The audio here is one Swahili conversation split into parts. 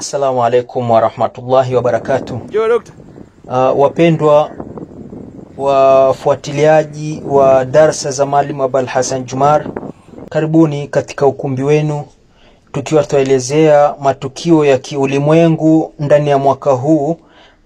Assalamu alaikum wa rahmatullahi wa barakatuh. Wapendwa wafuatiliaji wa darsa za Mwalimu Abul Hassan Jumar, karibuni katika ukumbi wenu tukiwa tuelezea matukio ya kiulimwengu ndani ya mwaka huu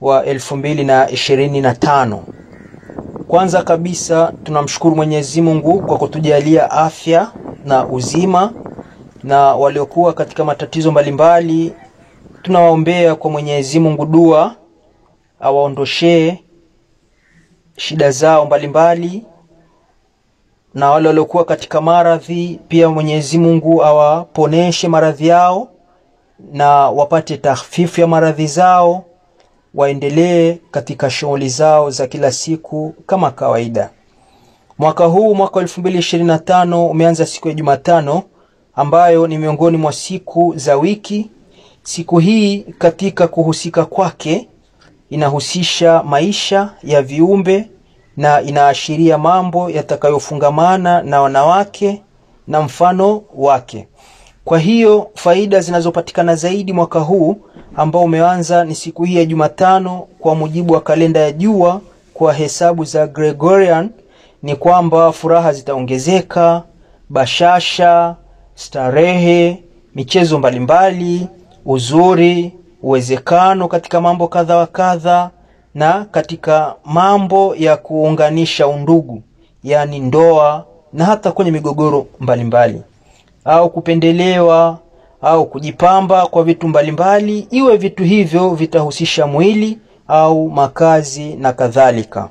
wa 2025. Kwanza kabisa tunamshukuru Mwenyezi Mungu kwa kutujalia afya na uzima, na waliokuwa katika matatizo mbalimbali tunawaombea kwa Mwenyezi Mungu dua awaondoshee shida zao mbalimbali, na wale waliokuwa katika maradhi pia Mwenyezi Mungu awaponeshe maradhi yao na wapate tahfifu ya maradhi zao, waendelee katika shughuli zao za kila siku kama kawaida. Mwaka huu, mwaka 2025, umeanza siku ya Jumatano ambayo ni miongoni mwa siku za wiki. Siku hii katika kuhusika kwake inahusisha maisha ya viumbe na inaashiria mambo yatakayofungamana na wanawake na mfano wake. Kwa hiyo faida zinazopatikana zaidi mwaka huu ambao umeanza ni siku hii ya Jumatano kwa mujibu wa kalenda ya jua kwa hesabu za Gregorian ni kwamba furaha zitaongezeka, bashasha, starehe, michezo mbalimbali, uzuri, uwezekano katika mambo kadha wa kadha, na katika mambo ya kuunganisha undugu, yani ndoa, na hata kwenye migogoro mbalimbali, au kupendelewa au kujipamba kwa vitu mbalimbali, iwe vitu hivyo vitahusisha mwili au makazi na kadhalika.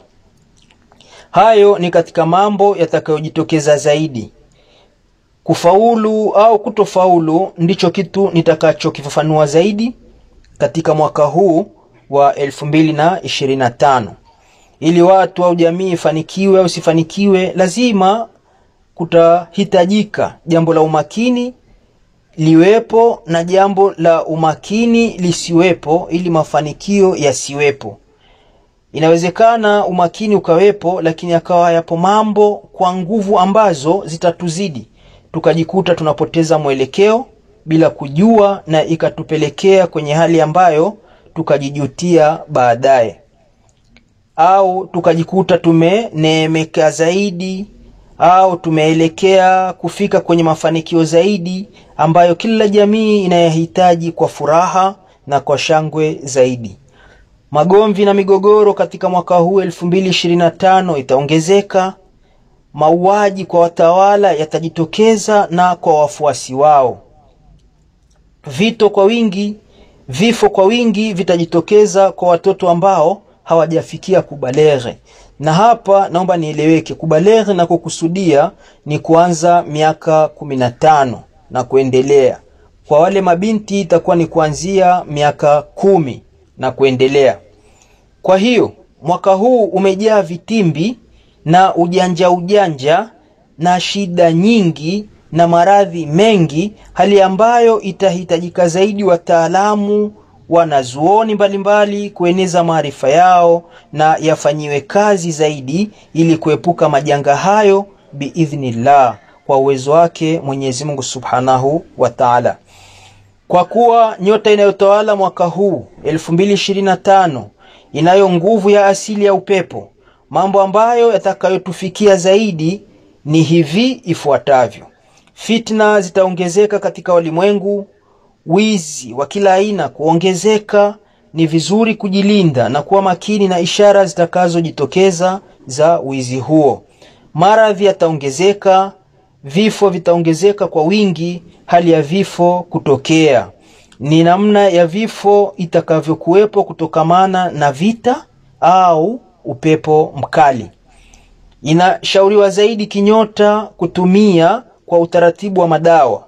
Hayo ni katika mambo yatakayojitokeza zaidi. Kufaulu au kutofaulu ndicho kitu nitakachokifafanua zaidi katika mwaka huu wa 2025. Ili watu au jamii ifanikiwe au sifanikiwe, lazima kutahitajika jambo la umakini liwepo na jambo la umakini lisiwepo ili mafanikio yasiwepo. Inawezekana umakini ukawepo lakini akawa yapo mambo kwa nguvu ambazo zitatuzidi, tukajikuta tunapoteza mwelekeo bila kujua, na ikatupelekea kwenye hali ambayo tukajijutia baadaye, au tukajikuta tumeneemeka zaidi au tumeelekea kufika kwenye mafanikio zaidi ambayo kila jamii inayahitaji kwa furaha na kwa shangwe zaidi. Magomvi na migogoro katika mwaka huu 2025 itaongezeka. Mauaji kwa watawala yatajitokeza na kwa wafuasi wao. Vifo kwa wingi vitajitokeza kwa watoto ambao hawajafikia kubaleghe. Na hapa naomba nieleweke, kubaleghe na kukusudia ni kuanza miaka 15 na kuendelea. Kwa wale mabinti itakuwa ni kuanzia miaka 10 na kuendelea. Kwa hiyo mwaka huu umejaa vitimbi na ujanja na shida nyingi na maradhi mengi, hali ambayo itahitajika zaidi wataalamu, wanazuoni mbalimbali kueneza maarifa yao na yafanyiwe kazi zaidi ili kuepuka majanga hayo biidhnillah, kwa uwezo wake Mwenyezi Mungu Subhanahu wa Ta'ala. Kwa kuwa nyota inayotawala mwaka huu 2025 inayo nguvu ya asili ya upepo, mambo ambayo yatakayotufikia zaidi ni hivi ifuatavyo. Fitna zitaongezeka katika ulimwengu, wizi wa kila aina kuongezeka. Ni vizuri kujilinda na kuwa makini na ishara zitakazojitokeza za wizi huo. Maradhi yataongezeka, vifo vitaongezeka kwa wingi, hali ya vifo kutokea. Ni namna ya vifo itakavyokuwepo kutokamana na vita au upepo mkali. Inashauriwa zaidi kinyota kutumia kwa utaratibu wa madawa.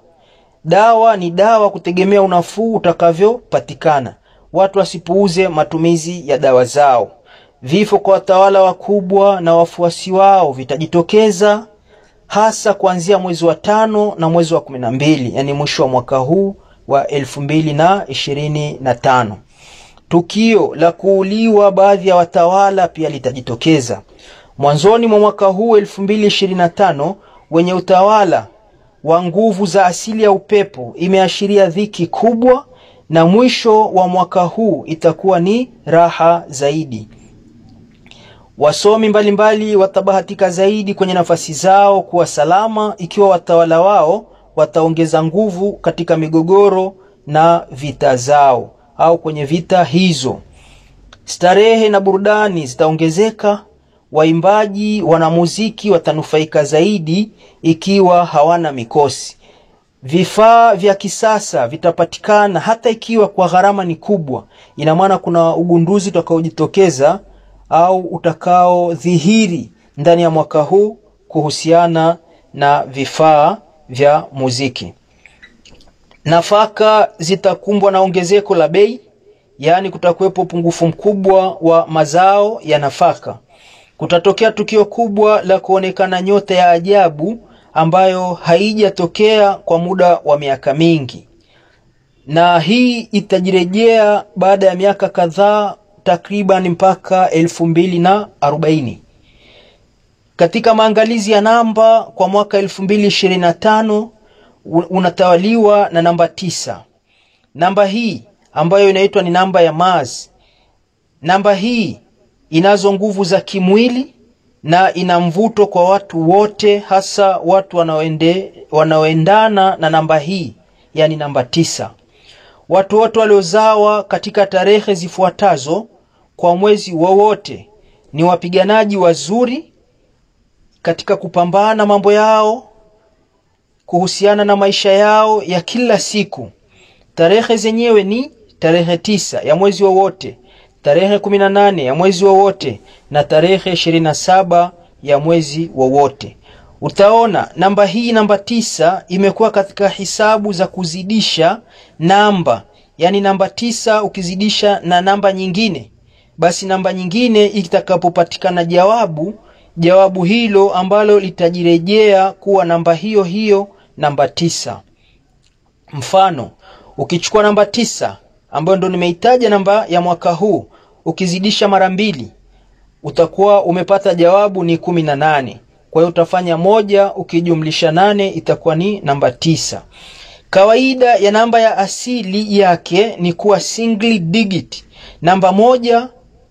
Dawa ni dawa kutegemea unafuu utakavyopatikana. Watu wasipuuze matumizi ya dawa zao. Vifo kwa watawala wakubwa na wafuasi wao vitajitokeza hasa kuanzia mwezi wa 5 na mwezi wa 12, yani mwisho wa mwaka huu wa 2025. Tukio la kuuliwa baadhi ya watawala pia litajitokeza. Mwanzoni mwa mwaka huu 2025, wenye utawala wa nguvu za asili ya upepo imeashiria dhiki kubwa na mwisho wa mwaka huu itakuwa ni raha zaidi. Wasomi mbalimbali watabahatika zaidi kwenye nafasi zao kuwa salama ikiwa watawala wao wataongeza nguvu katika migogoro na vita zao au kwenye vita hizo. Starehe na burudani zitaongezeka, waimbaji, wanamuziki watanufaika zaidi ikiwa hawana mikosi. Vifaa vya kisasa vitapatikana hata ikiwa kwa gharama ni kubwa. Ina maana kuna ugunduzi utakaojitokeza au utakao dhihiri ndani ya mwaka huu kuhusiana na vifaa vya muziki. Nafaka zitakumbwa na ongezeko la bei, yani kutakuwepo upungufu mkubwa wa mazao ya nafaka. Kutatokea tukio kubwa la kuonekana nyota ya ajabu ambayo haijatokea kwa muda wa miaka mingi, na hii itajirejea baada ya miaka kadhaa, takriban mpaka 2040. Katika maangalizi ya namba kwa mwaka 2025 unatawaliwa na namba 9. Namba hii ambayo inaitwa ni namba ya Mars. Namba hii inazo nguvu za kimwili na ina mvuto kwa watu wote, hasa watu wanaoendana na namba hii, yani namba 9. Watu wote waliozawa katika tarehe zifuatazo kwa mwezi wowote ni wapiganaji wazuri katika kupambana mambo yao kuhusiana na maisha yao ya kila siku. Tarehe zenyewe ni tarehe 9 ya mwezi wowote, tarehe 18 ya mwezi wowote na tarehe 27 ya mwezi wowote. Utaona namba hii, namba 9, imekuwa katika hisabu za kuzidisha namba. Yani namba 9 ukizidisha na namba nyingine, basi namba nyingine itakapopatikana jawabu hilo ambalo litajirejea kuwa namba hiyo hiyo namba 9. Mfano, ukichukua namba 9 ambayo ndo nimeitaja namba ya mwaka huu, ukizidisha mara 2 utakuwa umepata jawabu ni 18. Kwa hiyo utafanya 1 ukijumlisha 8 itakuwa ni namba 9. Kawaida ya namba ya asili yake ni kuwa single digit, namba 1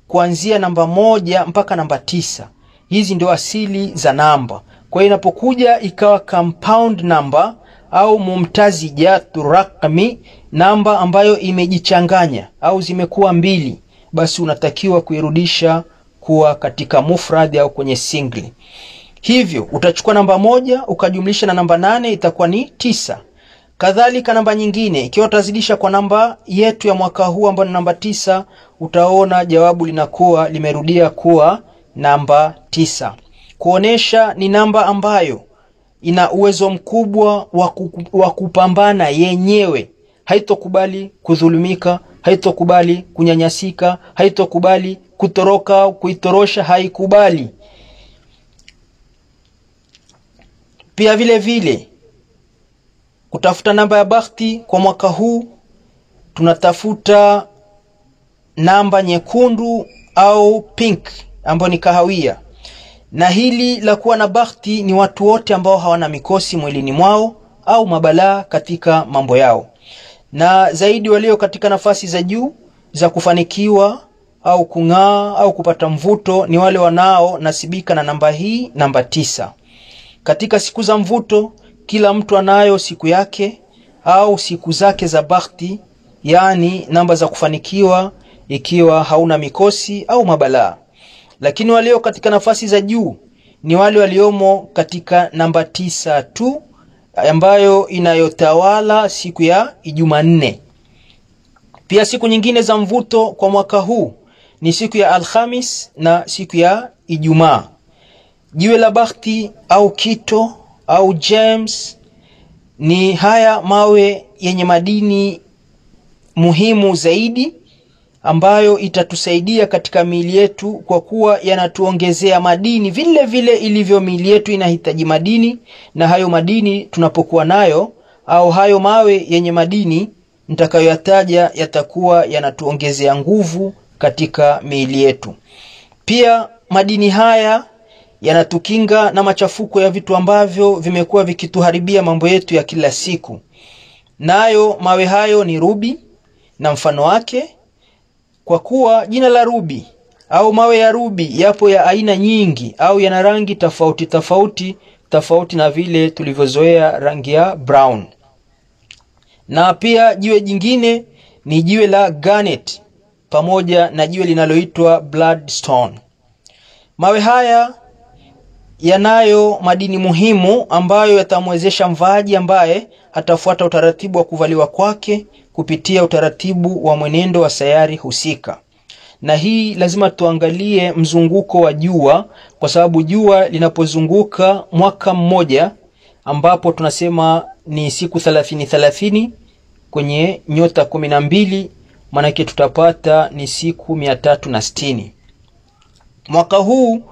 kuanzia namba 1 mpaka namba 9. Hizi ndio asili za namba. Kwa hiyo inapokuja ikawa compound number au mumtazijatu rakmi, namba ambayo imejichanganya au zimekuwa 2, basi unatakiwa kuirudisha kuwa katika mufrad au kwenye single. Hivyo utachukua namba 1 ukajumlisha na namba 8 itakuwa ni 9. Kadhalika namba nyingine ikiwa utazidisha kwa namba yetu ya mwaka huu ambayo ni namba 9, utaona jawabu linakuwa limerudia kuwa namba 9. Kuonesha ni namba ambayo ina uwezo mkubwa wa kupambana yenyewe. Haitokubali kudhulumika, haitokubali kunyanyasika, haitokubali kutoroka au kuitorosha, haikubali. Pia vile vile kutafuta namba ya bahati kwa mwaka huu, tunatafuta namba nyekundu au pink ambayo ni kahawia. Na hili la kuwa na bahati ni watu wote ambao hawana mikosi mwilini mwao au mabalaa katika mambo yao. Na zaidi walio katika nafasi za juu za kufanikiwa au kung'aa au kupata mvuto ni wale wanao nasibika na namba hii, namba 9. Katika siku za mvuto, kila mtu anayo siku yake au siku zake za bahati, yani namba za kufanikiwa ikiwa hauna mikosi au mabalaa. Lakini walio katika nafasi za juu ni wale waliomo katika namba 9 tu, ambayo inayotawala siku ya Jumanne. Pia siku nyingine za mvuto kwa mwaka huu ni siku ya Alhamis na siku ya Ijumaa. Jiwe la bahati au kito au gems ni haya mawe yenye madini muhimu zaidi ambayo itatusaidia katika miili yetu, kwa kuwa yanatuongezea madini vile vile ilivyo miili yetu inahitaji madini. Na hayo madini tunapokuwa nayo, au hayo mawe yenye madini nitakayoyataja, yatakuwa yanatuongezea nguvu katika miili yetu. Pia madini haya yanatukinga na machafuko ya vitu ambavyo vimekuwa vikituharibia mambo yetu ya kila siku. Nayo mawe hayo ni rubi, na mfano wake, kwa kuwa jina la rubi au mawe ya rubi yapo ya aina nyingi au yana rangi tofauti na vile tulivyozoea rangi ya brown. Na pia jiwe jingine ni jiwe la garnet pamoja na jiwe linaloitwa bloodstone. Mawe haya yanayo madini muhimu ambayo yatamwezesha mvaaji ambaye atafuata utaratibu wa kuvaliwa kwake kupitia utaratibu wa mwenendo wa sayari husika. Na hii lazima tuangalie mzunguko wa jua, kwa sababu jua linapozunguka mwaka mmoja, ambapo tunasema ni siku 30 kwenye nyota 12, maana yake tutapata ni siku 360. Mwaka huu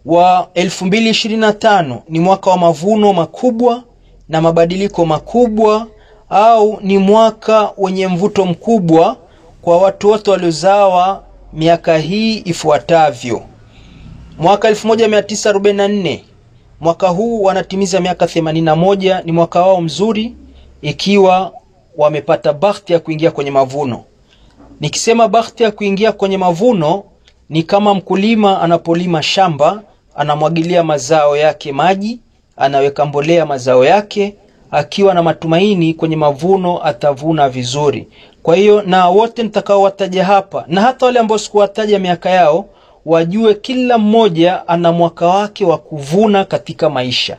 wa 2025 ni mwaka wa mavuno makubwa na mabadiliko makubwa, au ni mwaka wenye mvuto mkubwa kwa watu wote waliozawa miaka hii ifuatavyo. Mwaka 1944, mwaka huu wanatimiza miaka 81. Ni mwaka wao mzuri ikiwa wamepata bahati ya kuingia kwenye mavuno. Nikisema bahati ya kuingia kwenye mavuno, ni kama mkulima anapolima shamba, anamwagilia mazao yake maji, anaweka mbolea mazao yake, akiwa na matumaini kwenye mavuno atavuna vizuri. Kwa hiyo na wote nitakao wataja hapa, na hata wale ambao sikuwataja miaka yao, wajue kila mmoja ana mwaka wake wa kuvuna katika maisha,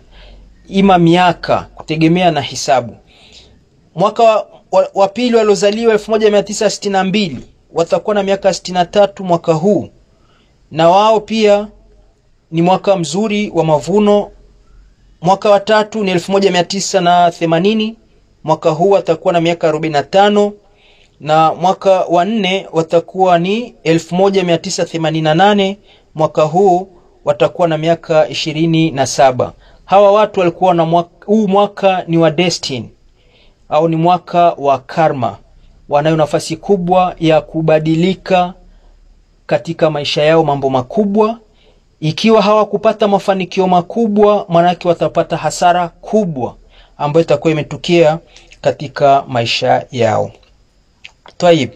ima miaka kutegemea na hisabu. Mwaka wa pili waliozaliwa 1962 watakuwa na miaka 63 mwaka huu, na wao pia ni mwaka mzuri wa mavuno. Mwaka wa tatu ni 1980, mwaka huu watakuwa na miaka 45, na mwaka wa 4 watakuwa ni 1988, mwaka huu watakuwa na miaka 27. Hawa watu walikuwa na mwaka ni wa destiny au ni mwaka wa karma. Wanayo nafasi kubwa ya kubadilika katika maisha yao mambo makubwa. Ikiwa hawakupata mafanikio makubwa, manake watapata hasara kubwa ambayo itakuwa imetukia katika maisha yao. Tayib,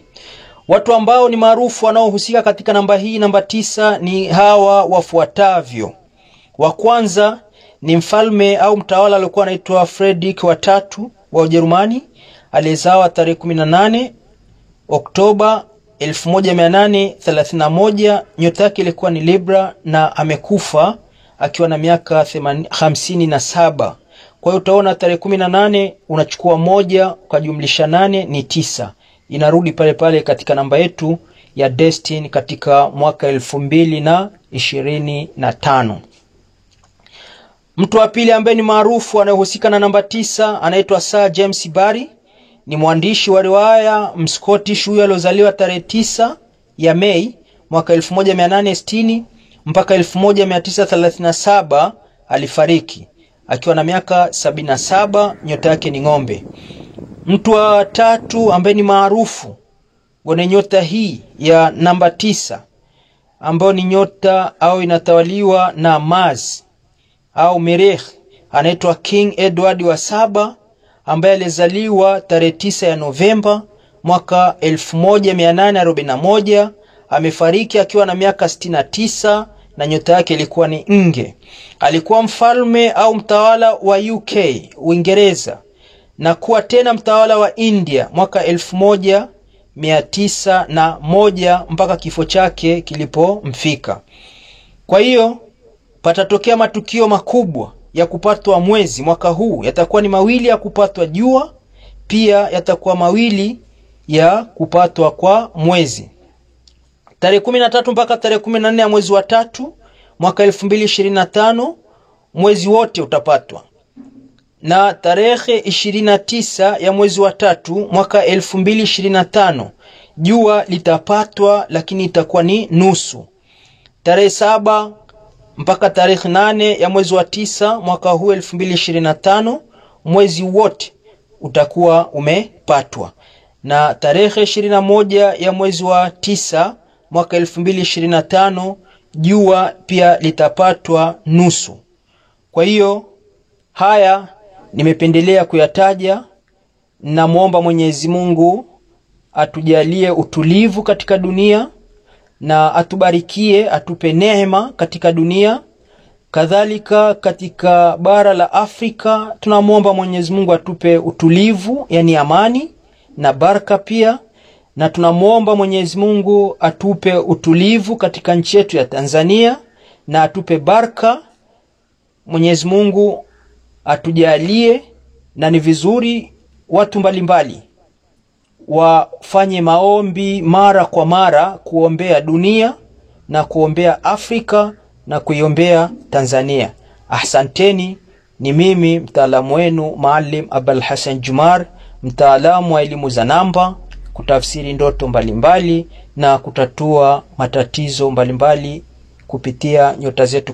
watu ambao ni maarufu wanaohusika katika namba hii, namba 9, ni hawa wafuatavyo. Wa kwanza ni mfalme au mtawala aliyekuwa anaitwa Friedrich wa 3 wa Ujerumani, aliyezawa tarehe 18 Oktoba 1831. Nyota yake ilikuwa ni Libra na amekufa akiwa na miaka 57. Kwa hiyo utaona tarehe 18 unachukua 1 ukajumlisha 8 ni 9. Inarudi pale pale katika namba yetu ya destiny katika mwaka 2025. Mtu wa pili ambaye ni maarufu anayehusika na namba 9 anaitwa Sir James Barrie. Ni mwandishi wa riwaya Mscottish huyo aliozaliwa tarehe 9 ya Mei mwaka 1860 mpaka 1937. Alifariki akiwa na miaka 77. Nyota yake ni ng'ombe. Mtu wa tatu ambaye ni maarufu kwenye nyota hii ya namba 9, ambayo ni nyota au inatawaliwa na Mars au Merech, anaitwa King Edward wa 7, ambaye alizaliwa tarehe 9 ya Novemba mwaka 1841. Amefariki akiwa na miaka 69 na nyota yake ilikuwa ni Nge. Alikuwa mfalme au mtawala wa UK, Uingereza, na kuwa tena mtawala wa India mwaka 1901 mpaka kifo chake kilipomfika. Kwa hiyo patatokea matukio makubwa ya kupatwa mwezi mwaka huu. Yatakuwa ni mawili ya kupatwa jua, pia yatakuwa mawili ya kupatwa kwa mwezi. Tarehe 13 mpaka tarehe 14 ya mwezi wa 3 mwaka 2025 mwezi wote utapatwa. Na tarehe 29 ya mwezi wa 3 mwaka 2025 jua litapatwa, lakini itakuwa ni nusu. Tarehe 7 mpaka tarehe 8 ya mwezi wa 9 mwaka huu 2025 mwezi wote utakuwa umepatwa. Na tarehe 21 ya mwezi wa 9 mwaka 2025 jua pia litapatwa nusu. Kwa hiyo haya nimependelea kuyataja, na muomba Mwenyezi Mungu atujalie utulivu katika dunia na atubarikie, atupe neema katika dunia. Kadhalika katika bara la Afrika tunamuomba Mwenyezi Mungu atupe utulivu, yani amani na baraka pia. Na tunamuomba Mwenyezi Mungu atupe utulivu katika nchi yetu ya Tanzania na atupe baraka. Mwenyezi Mungu atujalie, na ni vizuri watu mbalimbali wafanye maombi mara kwa mara kuombea dunia na kuombea Afrika na kuiombea Tanzania. Ahsanteni. Ni mimi mtaalamu wenu Maalim Abul Hassan Jumar, mtaalamu wa elimu za namba, kutafsiri ndoto mbalimbali na kutatua matatizo mbalimbali kupitia nyota zetu.